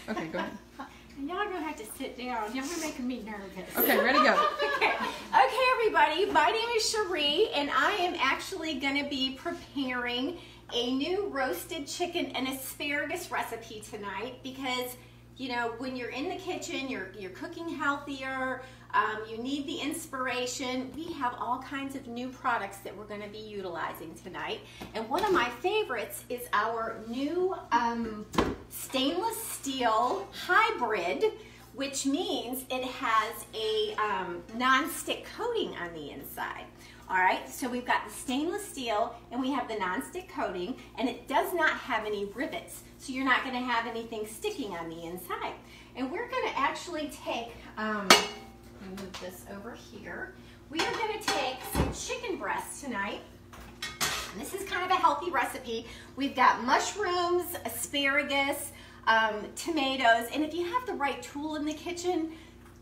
Okay, go ahead. Y'all gonna have to sit down. Y'all are making me nervous. Okay, ready, go. Okay, everybody. My name is Cherie, and I am actually gonna be preparing a new roasted chicken and asparagus recipe tonight because, you know, when you're in the kitchen, you're cooking healthier. You need the inspiration. We have all kinds of new products that we're going to be utilizing tonight. And one of my favorites is our new stainless steel hybrid, which means it has a non-stick coating on the inside. All right, so we've got the stainless steel and we have the non-stick coating, and it does not have any rivets. So you're not going to have anything sticking on the inside. And we're going to actually take... move this over here. We are going to take some chicken breasts tonight. And this is kind of a healthy recipe. We've got mushrooms, asparagus, tomatoes, and if you have the right tool in the kitchen,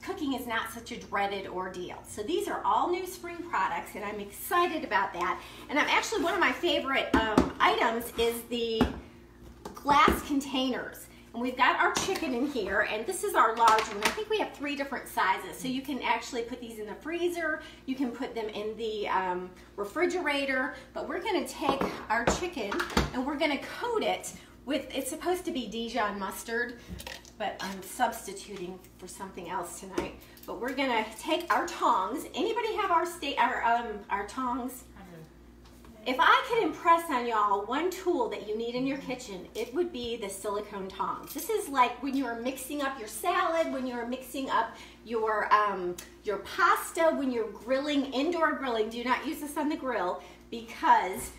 cooking is not such a dreaded ordeal. So these are all new spring products, and I'm excited about that. And I'm actually, one of my favorite items is the glass containers. And we've got our chicken in here, and this is our large one. I think we have 3 different sizes, so you can actually put these in the freezer, you can put them in the refrigerator, but we're gonna take our chicken and we're gonna coat it with, it's supposed to be Dijon mustard, but I'm substituting for something else tonight. But we're gonna take our tongs. Anybody have our tongs? If I could impress on y'all one tool that you need in your kitchen, it would be the silicone tongs. This is like when you're mixing up your salad, when you're mixing up your pasta, when you're grilling, indoor grilling. Do not use this on the grill because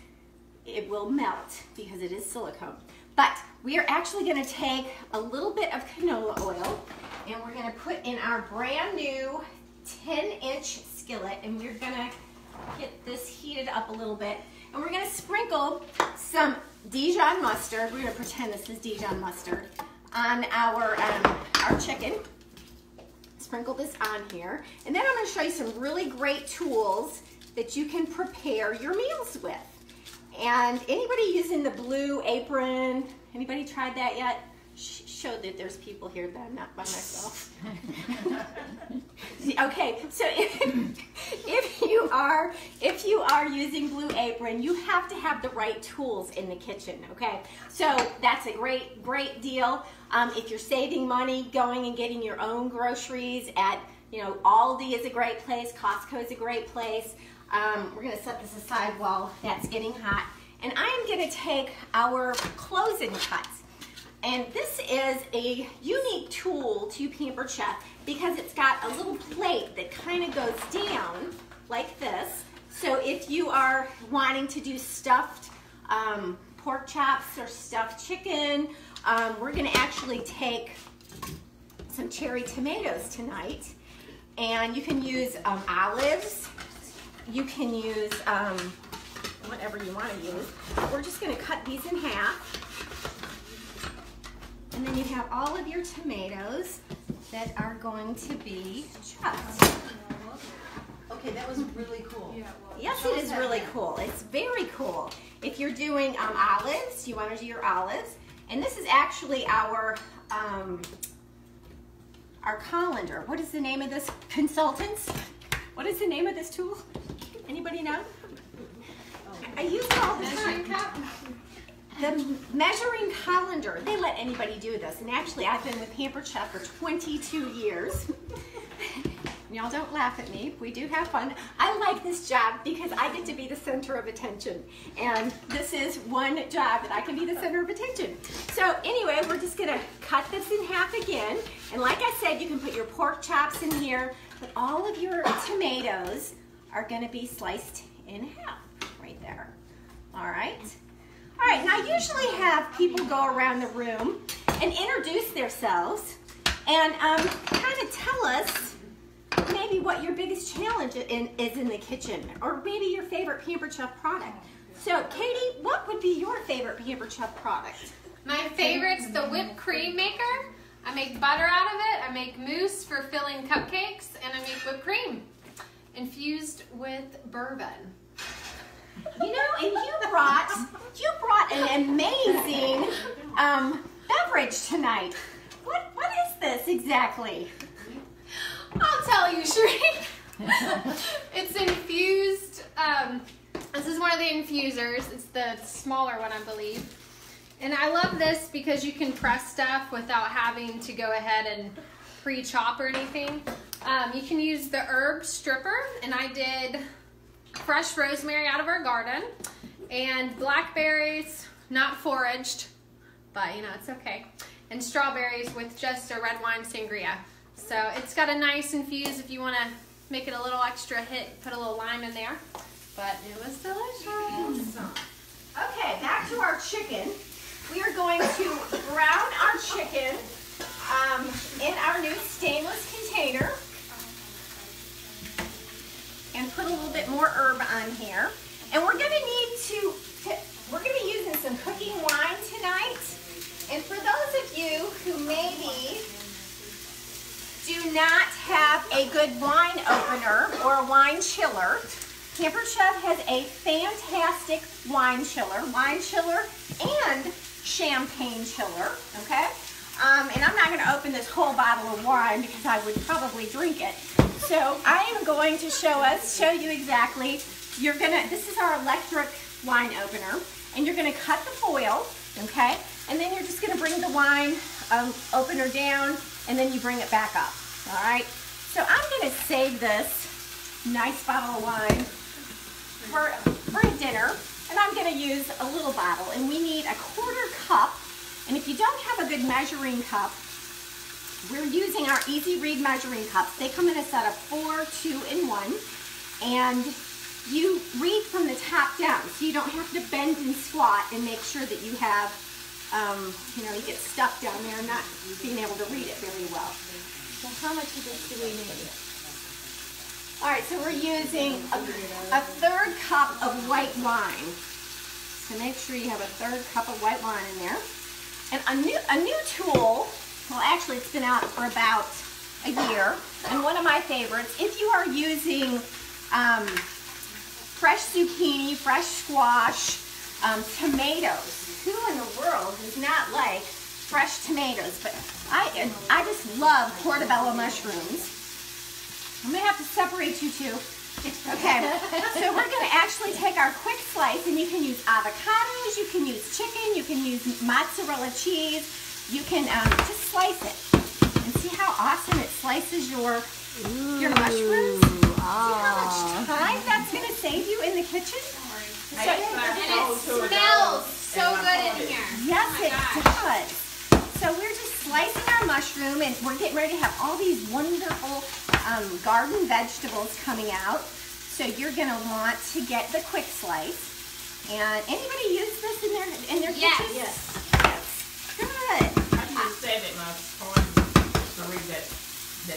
it will melt because it is silicone. But we are actually gonna take a little bit of canola oil and we're gonna put in our brand new 10-inch skillet, and we're gonna get this heated up a little bit. And we're going to sprinkle some Dijon mustard. We're going to pretend this is Dijon mustard on our chicken. Sprinkle this on here. And then I'm going to show you some really great tools that you can prepare your meals with. And anybody using the Blue Apron? Anybody tried that yet? Show that there's people here that I'm not by myself. Okay, so if you are using Blue Apron, you have to have the right tools in the kitchen. Okay, so that's a great deal. If you're saving money, going and getting your own groceries at, you know, Aldi is a great place. Costco is a great place. We're going to set this aside while that's getting hot, and I am going to take our closing cuts. And this is a unique tool to Pampered Chef because it's got a little plate that kind of goes down like this. So if you are wanting to do stuffed pork chops or stuffed chicken, we're going to actually take some cherry tomatoes tonight. And you can use olives. You can use whatever you want to use. We're just going to cut these in half. And then you have all of your tomatoes that are going to be chopped. Okay, that was really cool. Yeah, well, yes, it is really cool. It's very cool. If you're doing olives, you want to do your olives. And this is actually our colander. What is the name of this, consultants? What is the name of this tool? Anybody know? I use it all the time. The measuring colander. They let anybody do this. And actually, I've been with Pampered Chef for 22 years. Y'all don't laugh at me. We do have fun. I like this job because I get to be the center of attention. And this is one job that I can be the center of attention. So anyway, we're just going to cut this in half again. And like I said, you can put your pork chops in here. But all of your tomatoes are going to be sliced in half right there. All right. All right, now I usually have people go around the room and introduce themselves and kind of tell us maybe what your biggest challenge is in the kitchen, or maybe your favorite Pampered Chef product. So, Katie, what would be your favorite Pampered Chef product? My favorite's the whipped cream maker. I make butter out of it. I make mousse for filling cupcakes, and I make whipped cream infused with bourbon. You know, and you brought an amazing beverage tonight. what is this exactly? I'll tell you, Cherie. It's infused. This is one of the infusers. It's the smaller one, I believe. And I love this because you can press stuff without having to go ahead and pre-chop or anything. You can use the herb stripper, and I did fresh rosemary out of our garden and blackberries, not foraged, but you know, it's okay, and strawberries with just a red wine sangria. So it's got a nice infuse if you want to make it a little extra hit, put a little lime in there, but it was delicious. Okay, back to our chicken. We are going to brown our chicken in our new stainless container and put a little bit more herb on here. And we're going to need to, we're going to be using some cooking wine tonight. And for those of you who maybe do not have a good wine opener or a wine chiller, Pampered Chef has a fantastic wine chiller and champagne chiller, okay? And I'm not going to open this whole bottle of wine because I would probably drink it. So I am going to show you exactly. This is our electric wine opener, and you're going to cut the foil, okay? And then you're just going to bring the wine opener down, and then you bring it back up, all right? So I'm going to save this nice bottle of wine for a dinner, and I'm going to use a little bottle, and we need a 1/4 cup. And if you don't have a good measuring cup, we're using our Easy Read measuring cups. They come in a set of 4, 2, and 1, and you read from the top down, so you don't have to bend and squat and make sure that you have, you know, you get stuck down there and not being able to read it very well. So how much of this do we need? All right, so we're using a 1/3 cup of white wine. So make sure you have a 1/3 cup of white wine in there. And a new tool, well actually it's been out for about a year, and one of my favorites, if you are using fresh zucchini, fresh squash, tomatoes, who in the world does not like fresh tomatoes? But I just love portobello mushrooms. I'm going to have to separate you two. Okay, so we're going to actually take our quick slice, and you can use avocados, you can use chicken, you can use mozzarella cheese, you can just slice it. And see how awesome it slices your mushrooms? See how much time that's going to save you in the kitchen? And it smells so good in here. Yes, it does. So we're just slicing our mushroom, and we're getting ready to have all these wonderful garden vegetables coming out. So you're going to want to get the quick slice. And anybody use this in their kitchen? Yes. Good. I just said at my party, Cherie, that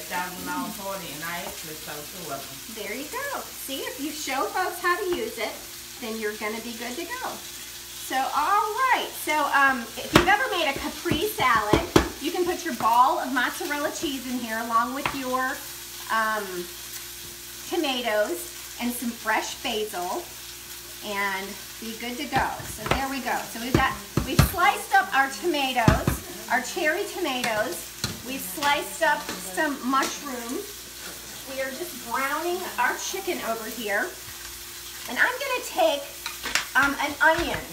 $1,000 party, and I actually sold 2 of them. There you go. See, if you show folks how to use it, then you're going to be good to go. So, all right. So, if you've ever made a Capri salad, you can put your ball of mozzarella cheese in here along with your tomatoes and some fresh basil, and be good to go. So there we go. So we've sliced up our tomatoes, our cherry tomatoes. We've sliced up some mushrooms. We are just browning our chicken over here. And I'm going to take an onion.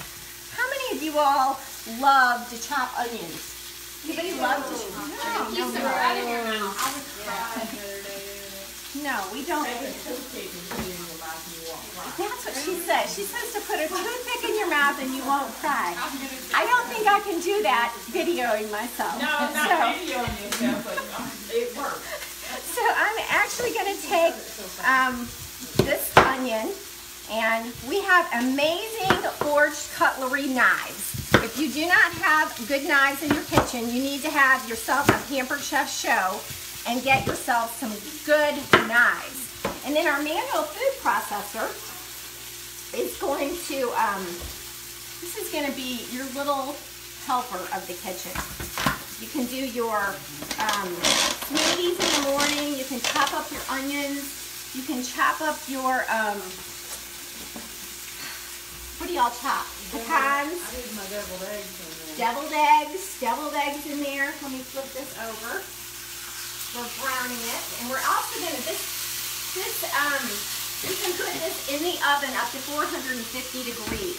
How many of you all love to chop onions? Anybody love to chop? No, we don't. That's what she says. She says to put a toothpick in your mouth and you won't cry. I don't think I can do that videoing myself. No, not videoing yourself, but it works. So I'm actually going to take this onion, and we have amazing forged cutlery knives. If you do not have good knives in your kitchen, you need to have yourself a Pampered Chef show and get yourself some good knives. And then our manual food processor is going to, this is going to be your little helper of the kitchen. You can do your smoothies in the morning. You can chop up your onions. You can chop up your, what do y'all chop? Pecans? I did my deviled eggs in there. deviled eggs in there. Let me flip this over. We're browning it, and we're also gonna you can put this in the oven up to 450 degrees.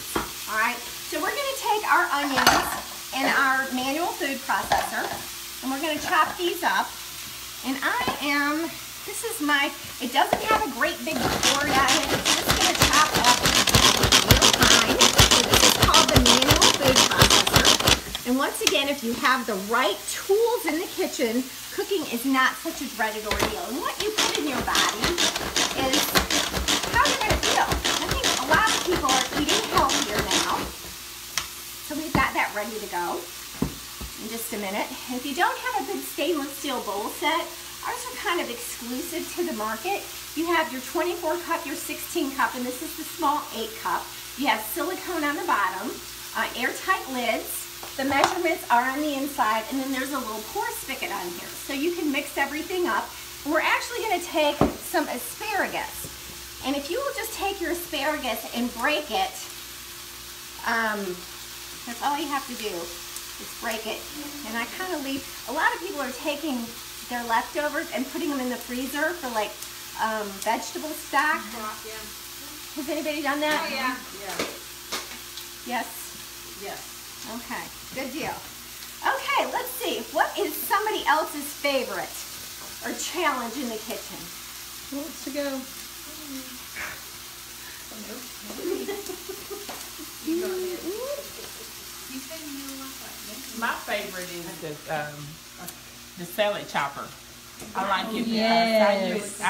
All right. So we're gonna take our onions in our manual food processor, and we're gonna chop these up. And this is it doesn't have a great big board on it. It's just gonna chop up real fine. So this is called the manual food processor. And once again, if you have the right tools in the kitchen, cooking is not such a dreaded ordeal. And what you put in your body is how you're gonna feel. I think a lot of people are eating healthier now. So we've got that ready to go in just a minute. And if you don't have a good stainless steel bowl set, ours are kind of exclusive to the market. You have your 24 cup, your 16 cup, and this is the small 8 cup. You have silicone on the bottom, airtight lids. The measurements are on the inside, and then there's a little pour spigot on here. So you can mix everything up. We're actually gonna take some asparagus. And if you will just take your asparagus and break it, that's all you have to do is break it. And I kind of leave, a lot of people are taking their leftovers and putting them in the freezer for like vegetable stock. Yeah. Has anybody done that? Oh, yeah. Yes? Yes. Okay, good deal. Okay, let's see. What is somebody else's favorite or challenge in the kitchen? Who wants to go? My favorite is the salad chopper. I like it because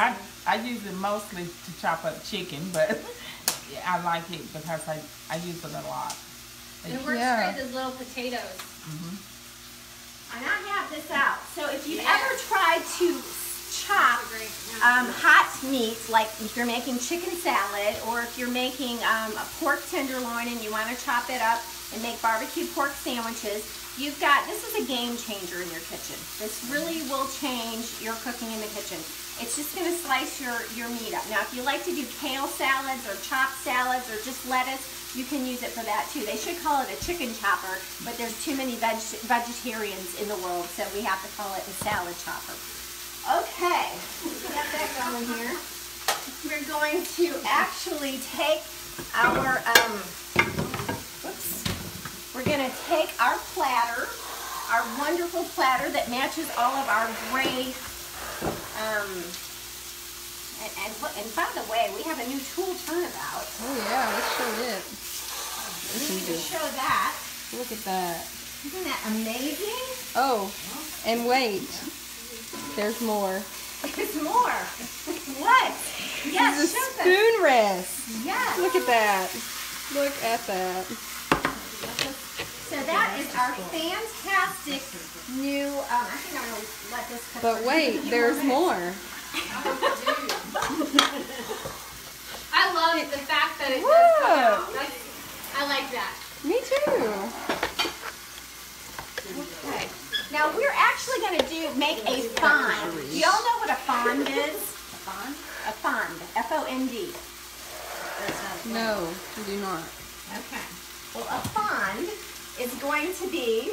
I use it mostly to chop up chicken, but I like it because I use it a lot. And it works great with those little potatoes. And I have this out. So if you've ever tried to chop hot meats, like if you're making chicken salad or if you're making a pork tenderloin and you want to chop it up and make barbecue pork sandwiches, this is a game changer in your kitchen. This really will change your cooking in the kitchen. It's just going to slice your meat up. Now, if you like to do kale salads or chopped salads or just lettuce, you can use it for that too. They should call it a chicken chopper, but there's too many vegetarians in the world, so we have to call it a salad chopper. Okay, get that going here. We're going to actually take our, we're going to take our platter, our wonderful platter that matches all of our gray, and by the way, we have a new tool turnabout. Oh yeah, let's show it. We need to show that. Look at that. Isn't that amazing? Oh, and wait. There's more. There's more. What? Yes, This is a show them. spoon rest. Yes. Look at that. Look at that. So that is our fantastic new, I think I'm going to let this cook. But for wait, a few there's minutes. more. I love the fact that it does come out. I like that. Me too. Okay. Now we're actually going to make a fond. Do y'all know what a fond is? A fond. F-O-N-D. No, we do not. Okay. Well, a fond is going to be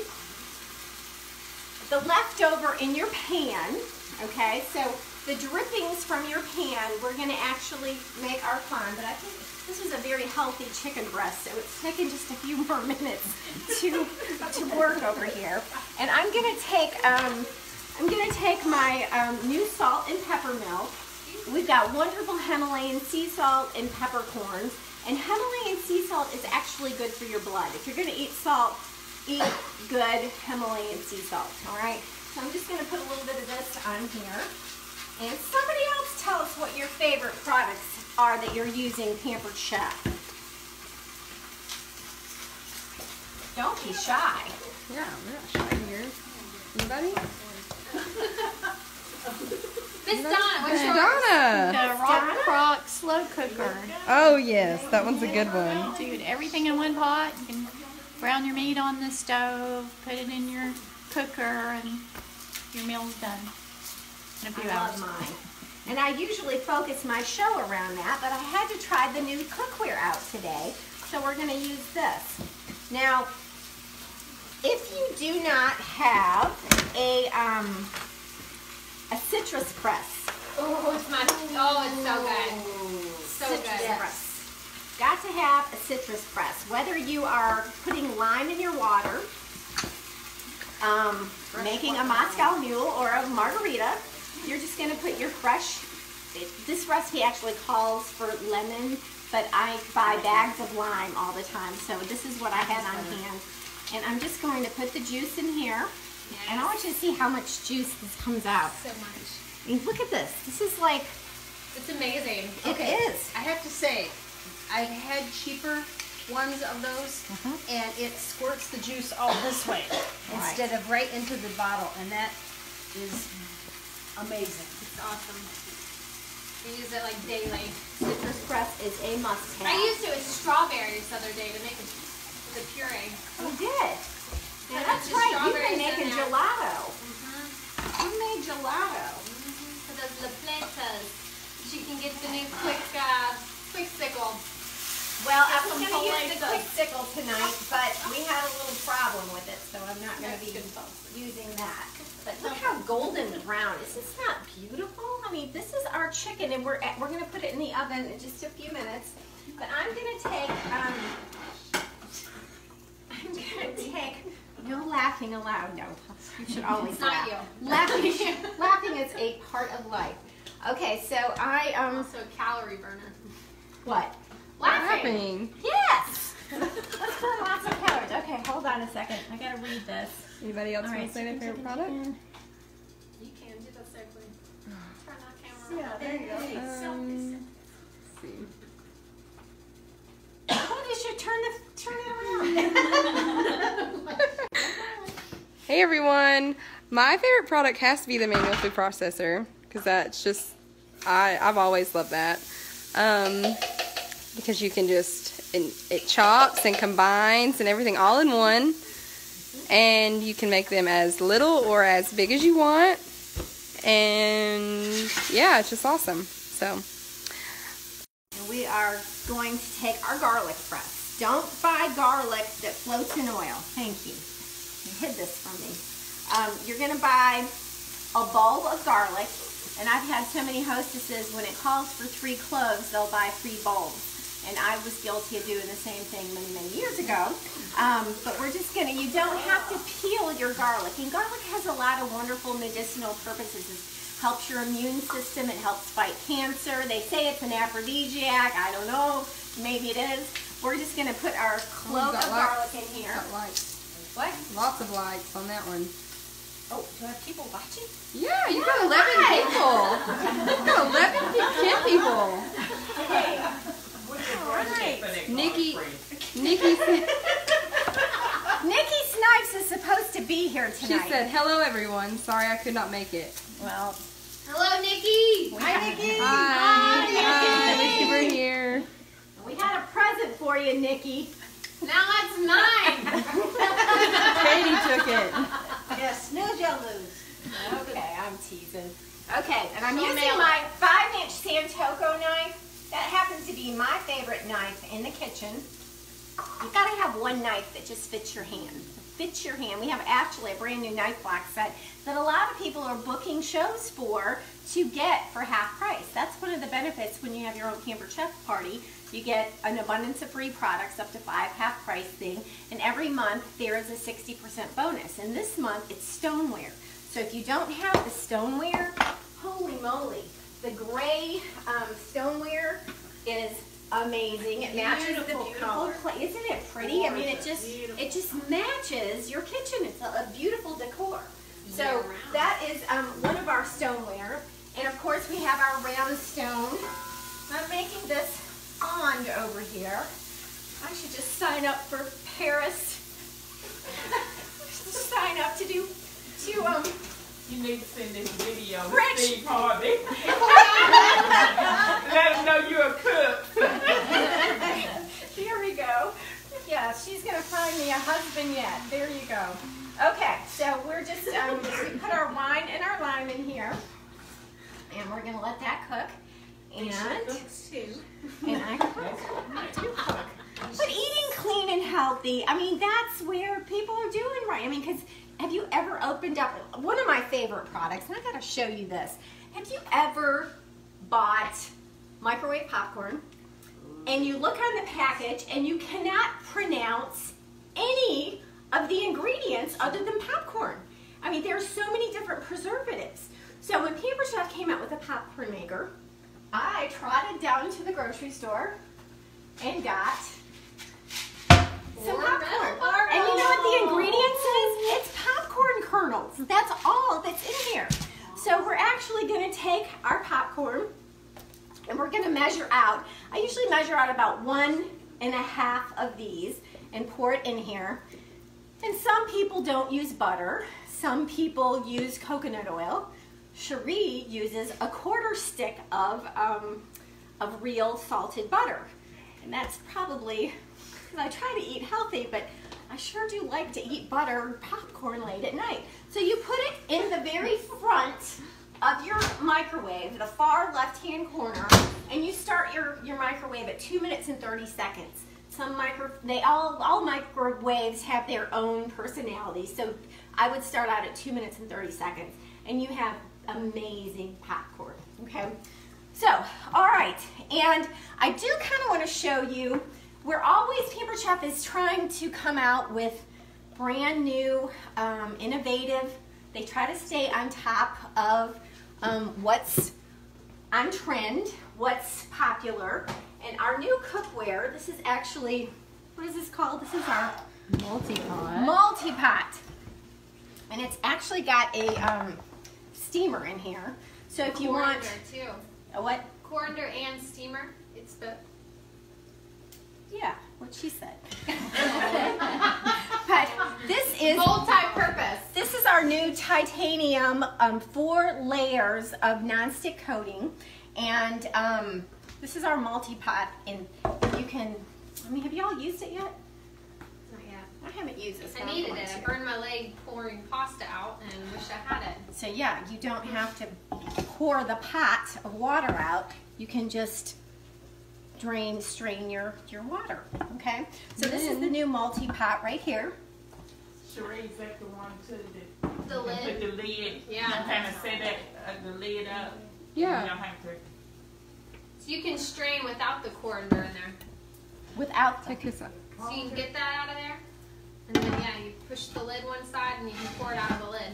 the leftover in your pan. Okay, so the drippings from your pan, we're going to actually make our fond. But I think this is a very healthy chicken breast, so it's taking just a few more minutes to work over here. And I'm going to take my new salt and pepper milk. We've got wonderful Himalayan sea salt and peppercorns. And Himalayan sea salt is actually good for your blood. If you're going to eat salt, eat good Himalayan sea salt, all right? So I'm just going to put a little bit of this on here. And somebody else tell us what your favorite products are that you're using, Pampered Chef. Don't be shy. Yeah, we're not shy here. Anybody? Miss Donna, what's yours? Donna! The Rock Crock slow cooker. Oh yes, that one's a good one. Dude, everything in one pot. You can brown your meat on the stove, put it in your cooker, and your meal's done in a few I hours. love mine. And I usually focus my show around that, but I had to try the new cookware out today, so we're going to use this. Now, If you do not have a citrus press. Oh, it's so good. So Citrus good. press. Got to have a citrus press. Whether you are putting lime in your water, making a Moscow Mule or a margarita, you're just going to put your fresh, this recipe actually calls for lemon, but I buy bags of lime all the time, so this is what I had on hand. And I'm just going to put the juice in here, and I want you to see how much juice this comes out. So much. I mean, look at this. This is like, It's amazing. it is. I have to say, I had cheaper ones of those, and it squirts the juice all this way instead of right into the bottle, and that is amazing. It's awesome. I use it like daily. Citrus press is a must-have. I used it with strawberries the other day to make the puree. You did. Yeah, that's Just right. You've been strawberries making in there. gelato. You made gelato. So those lapletas. You can get the new quick sickle. Well, I was Some going to use the polenta. quick sickle tonight, but we had a little problem with it, so I'm not going to be using that. But look how golden brown. Is this not beautiful? I mean, this is our chicken, and we're going to put it in the oven in just a few minutes. But I'm going to take, no laughing aloud, no. You should always It's not laugh. you. Laughing is a part of life. Okay, so Also a calorie burner. what? What's Laughing. happening? Yes! Let's burn lots of calories. Okay, hold on a second. I gotta read this. Anybody else All want right, to say their favorite product? You can do that safely. Turn that camera Yeah, on. there you go. Let's see. What is your turn it around? Hey everyone! My favorite product has to be the manual food processor because that's just I've always loved that because you can just it chops and combines and everything all in one, and you can make them as little or as big as you want, and yeah, it's just awesome. So We are going to take our garlic press. Don't buy garlic that floats in oil. Thank you. You hid this from me. You're going to buy a bulb of garlic, and I've had so many hostesses, when it calls for 3 cloves, they'll buy 3 bulbs. And I was guilty of doing the same thing many, many years ago. But we're just going to, you don't have to peel your garlic. And garlic has a lot of wonderful medicinal purposes. It helps your immune system. It helps fight cancer. They say it's an aphrodisiac. I don't know. Maybe it is. We're just going to put our clove of garlic in here. got likes. What? Lots of likes on that one. Oh, do I have people watching? Yeah, you got 11 people. You got 10 people. Okay. Nikki Nikki Snipes is supposed to be here she tonight. said, "Hello everyone. Sorry I could not make it." Well, Hello, Nikki. hi, Nikki. Hi. Wish you were here. We had a present for you, Nikki. Now it's mine. Katie took it. Yes, snooze, you'll lose. Okay, I'm teasing. Okay, and I'm She'll using nail it. my 5-inch Santoco knife. That happens to be my favorite knife in the kitchen. You've got to have one knife that just fits your hand. Fits your hand. We have actually a brand new knife block set that a lot of people are booking shows for to get for half price. That's one of the benefits when you have your own Pampered Chef party. You get an abundance of free products, up to 5 half price thing, and every month there is a 60% bonus. And this month it's stoneware. So if you don't have the stoneware, holy moly, the gray stoneware is amazing. It matches Beautiful the beautiful color. clay. Isn't it pretty? I mean, it just matches your kitchen. It's a beautiful decor. So Year-round. that is one of our stoneware, and of course we have our round stone. I'm making this fond over here. I should just sign up for Paris. Sign up to do You need to send this video to Rich. Steve Harvey. Let him know you're a cook. Here we go. Yeah, she's gonna find me a husband yet. There you go. Okay, so we're just we put our wine and our lime in here, and we're gonna let that cook. And Cooks too. I cook. I do cook. But eating clean and healthy healthy. I mean, that's where people are doing right. I mean, because have you ever opened up one of my favorite products? And I got to show you this. Have you ever bought microwave popcorn and you look on the package and you cannot pronounce any of the ingredients other than popcorn? I mean, there's so many different preservatives. So when Pampered Chef came out with a popcorn maker, I trotted down to the grocery store and got some popcorn. And you know what the ingredients is? It's popcorn kernels. That's all that's in here. So we're actually going to take our popcorn and we're going to measure out. I usually measure out about 1.5 of these and pour it in here. And some people don't use butter. Some people use coconut oil. Cherie uses a 1/4 stick of real salted butter. And that's probably, because I try to eat healthy, but I sure do like to eat butter popcorn late at night. So you put it in the very front of your microwave, the far left-hand corner, and you start your microwave at 2 minutes and 30 seconds. All microwaves have their own personality, so I would start out at 2 minutes and 30 seconds, and you have amazing popcorn, okay? So, all right, and I do kind of want to show you, Pampered Chef is trying to come out with brand new, innovative, they try to stay on top of what's on trend, what's popular, and our new cookware, this is actually, what is this called? This is our multi-pot. And it's actually got a steamer in here. So if you want too. A what? Coriander and steamer. It's the what she said. But this is multi-purpose. This is our new titanium 4 layers of nonstick coating, and this is our multi-pot. And you can, I mean, have you all used it yet? Not yet. I haven't used this. I needed it. I burned my leg pouring pasta out and wish I had it. So yeah, you don't have to pour the pot of water out. You can just strain your water, okay? So this is the new multi-pot right here. Cherie, is that the one too? The lid. Put the lid. Yeah. And kind of set the lid up. Yeah. You don't have to. So you can strain without the coriander in there. Without Take this up. So you can get that out of there. And then, yeah, you push the lid one side and you can pour it out of the lid.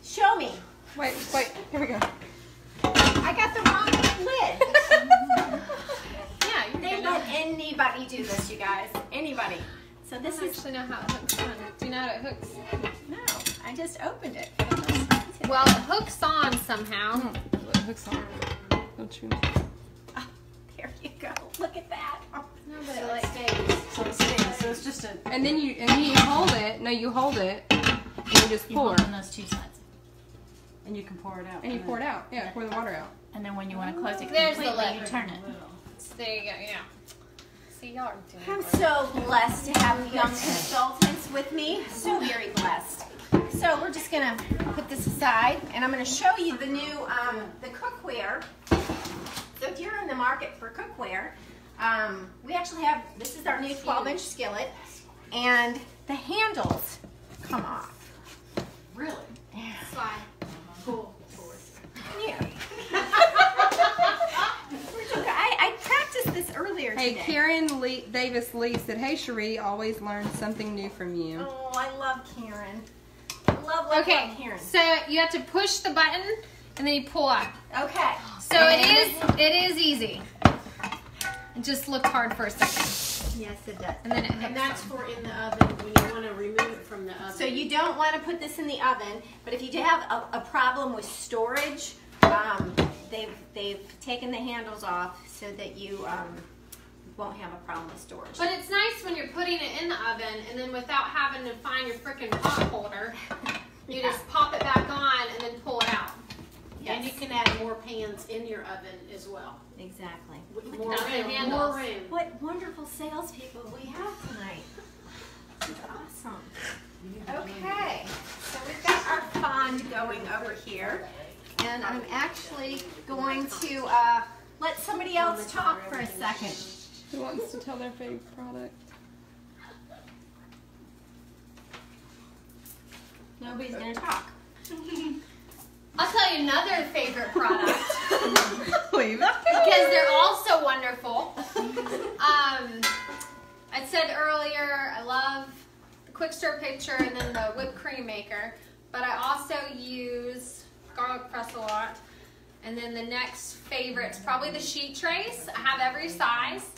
Show me. Wait, here we go. I got the wrong lid. Yeah, you're They good. let anybody do this, you guys. Anybody. So I this don't is, actually know how it hooks on. Do you know how it hooks? no, I just opened it. Well, it hooks on somehow. It hooks on. Don't you? Oh, there you go. Look at that. Oh, No, but it like stays. So it stays. So it's just a. And then you hold it. No, you hold it. And you just You pour. hold on those two sides. And you can pour it out. And you pour it out. Yeah, pour the water out. And then when you want to close it There's the completely, lid. you turn it. So there you go, yeah. See, y'all are doing I'm it. so blessed to have young consultants with me. So very blessed. So we're just gonna put this aside, and I'm gonna show you the new the cookware. So if you're in the market for cookware, we actually have, this is our new 12-inch skillet, and the handles come off. Really? Yeah. Slide. Cool. Yeah. I practiced this earlier Hey, today. Karen Davis Lee said, "Hey, Cherie, always learn something new from you." Oh, I love Karen. Love Okay, Karen. so you have to push the button and then you pull up. Okay. So it is easy. It just looked hard for a second. Yes, it does. And then it hooks And that's on. for in the oven when you want to remove it from the oven. So you don't want to put this in the oven, but if you do have a problem with storage, they've taken the handles off so that you won't have a problem with storage. But it's nice when you're putting it in the oven and then without having to find your freaking pot holder, you just pop it back on and then pull it out. And you can add more pans in your oven as well. Exactly. With Look more at the room. handles. More room. What wonderful salespeople we have tonight. This is awesome. Okay, so we've got our fond going over here, and I'm actually going to let somebody else talk for a second. Who wants to tell their favorite product? Nobody's gonna talk. I'll tell you another favorite product Leave it. because they're all so wonderful. I said earlier I love the quick stir pitcher and then the whipped cream maker, but I also use garlic press a lot. And then the next favorite's probably the sheet trays. I have every size,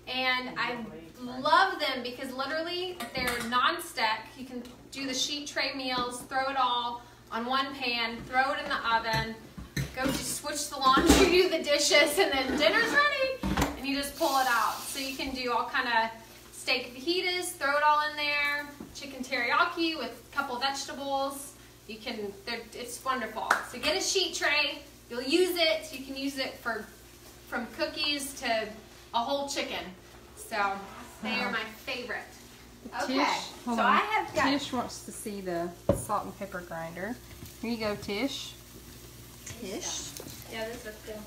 and I love them because literally they're non-stick. You can do the sheet tray meals, throw it all on one pan, throw it in the oven, go just switch the laundry, do the dishes, and then dinner's ready, and you just pull it out. So you can do all kind of steak fajitas, throw it all in there, chicken teriyaki with a couple vegetables. You can, it's wonderful. So get a sheet tray. You'll use it. You can use it from cookies to a whole chicken. So they are my favorite. Okay, so I have got Tish wants to see the salt and pepper grinder. Here you go, Tish. Tish. Yeah, this looks good.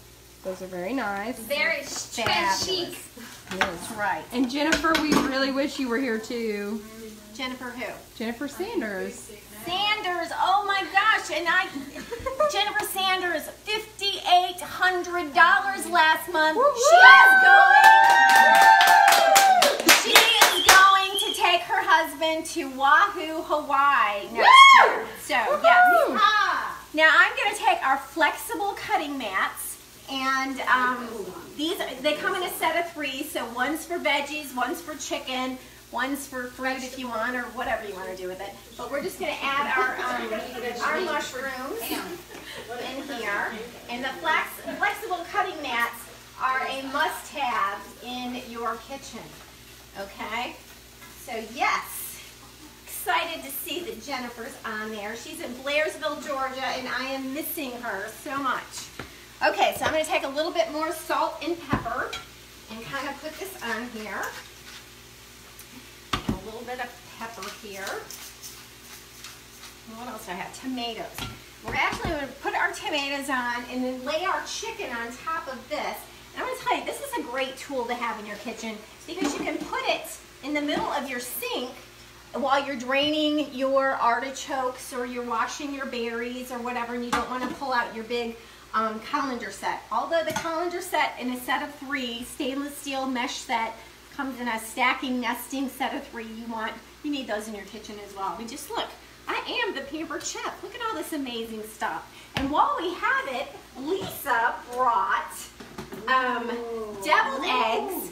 Those are very nice. Very Fabulous. chic. Yes. Right. And Jennifer, we really wish you were here too. Jennifer who? Jennifer Sanders. Sanders, oh my gosh, and Jennifer Sanders, $5,800 last month. She is going to take her husband to Oahu, Hawaii next year. So, yes. Now I'm going to take our flexible cutting mats, and they come in a set of 3, so one's for veggies, one's for chicken, one's for fruit if you want, or whatever you want to do with it. But we're just going to add our mushrooms in here. And the flexible cutting mats are a must-have in your kitchen. Okay? So yes, excited to see that Jennifer's on there. She's in Blairsville, Georgia, and I am missing her so much. Okay, so I'm going to take a little bit more salt and pepper and kind of put this on here. A little bit of pepper here. What else do I have? Tomatoes. We're actually going to put our tomatoes on and then lay our chicken on top of this. And I'm going to tell you, this is a great tool to have in your kitchen because you can put it in the middle of your sink while you're draining your artichokes or you're washing your berries or whatever, and you don't want to pull out your big colander set. Although the colander set in a set of 3, stainless steel mesh set, comes in a stacking nesting set of 3. You need those in your kitchen as well. We just look, I am the Pampered Chef. Look at all this amazing stuff. And while we have it, Lisa brought deviled eggs.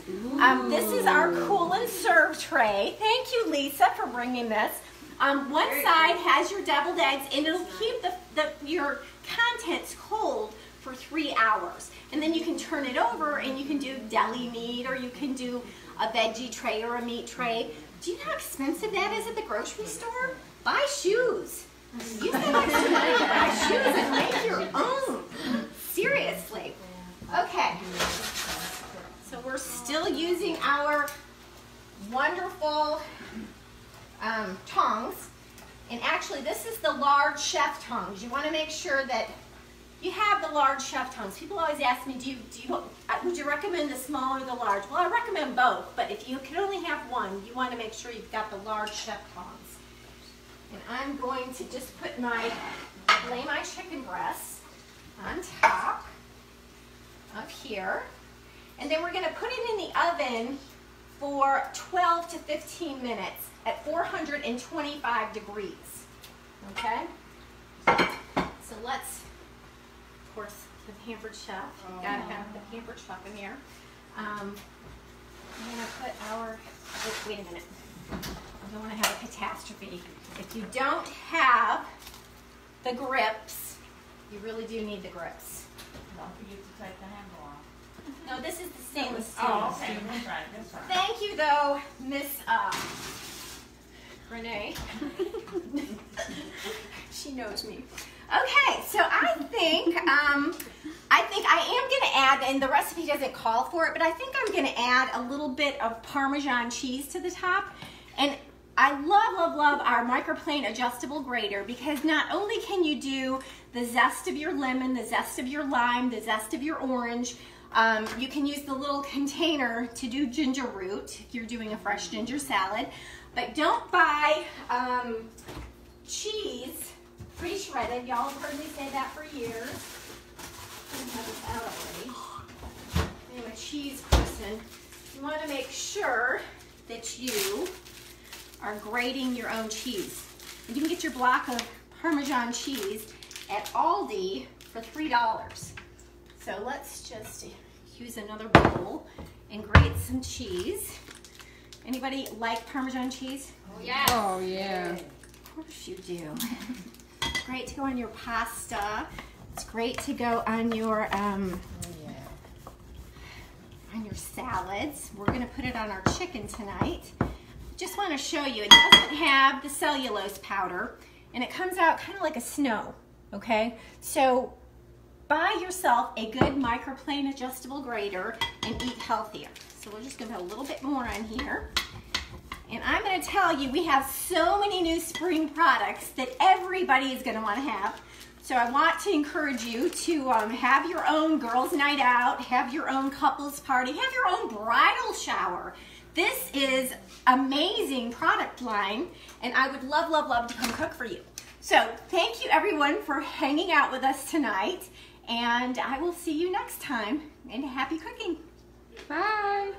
This is our cool and serve tray. Thank you, Lisa, for bringing this. One side has your deviled eggs, and it'll keep your contents cold for 3 hours. And then you can turn it over and you can do deli meat, or you can do a veggie tray or a meat tray. Do you know how expensive that is at the grocery store? Buy shoes. Use that extra money to buy shoes and make your own. Seriously. Okay. So we're still using our wonderful tongs. And actually, this is the large chef tongs. You want to make sure that you have the large chef tongs. People always ask me, would you recommend the small or the large? Well, I recommend both, but if you can only have one, you want to make sure you've got the large chef tongs. And I'm going to just lay my chicken breasts on top of here. And then we're going to put it in the oven for 12 to 15 minutes at 425 degrees. Okay? So let's, of course, the Pampered Chef. You've got to have the Pampered Chef in here. I'm going to put wait a minute. I don't want to have a catastrophe. If you don't have the grips, you really do need the grips. Don't forget to take the handle off. No, this is the stainless steel. Oh, okay, that's right, that's right. Thank you, though, Miss Renee. She knows me. Okay, so I think I am going to add, and the recipe doesn't call for it, but I think I'm going to add a little bit of Parmesan cheese to the top. And I love our microplane adjustable grater, because not only can you do the zest of your lemon, the zest of your lime, the zest of your orange, You can use the little container to do ginger root if you're doing a fresh ginger salad. But don't buy cheese pre-shredded. Y'all have heard me say that for years. I have this out already. I'm a cheese person. You want to make sure that you are grating your own cheese. And you can get your block of Parmesan cheese at Aldi for $3. So let's just use another bowl and grate some cheese. Anybody like Parmesan cheese? Oh, yeah. Oh, yeah. Of course you do. It's great to go on your pasta. It's great to go on your salads. We're going to put it on our chicken tonight. Just want to show you, it doesn't have the cellulose powder, and it comes out kind of like a snow, okay? So buy yourself a good microplane adjustable grater and eat healthier. So we're just going to put a little bit more on here. And I'm going to tell you, we have so many new spring products that everybody is going to want to have. So I want to encourage you to have your own girls' night out, have your own couples party, have your own bridal shower. This is amazing product line, and I would love, love, love to come cook for you. So thank you everyone for hanging out with us tonight, and I will see you next time, and happy cooking. Bye.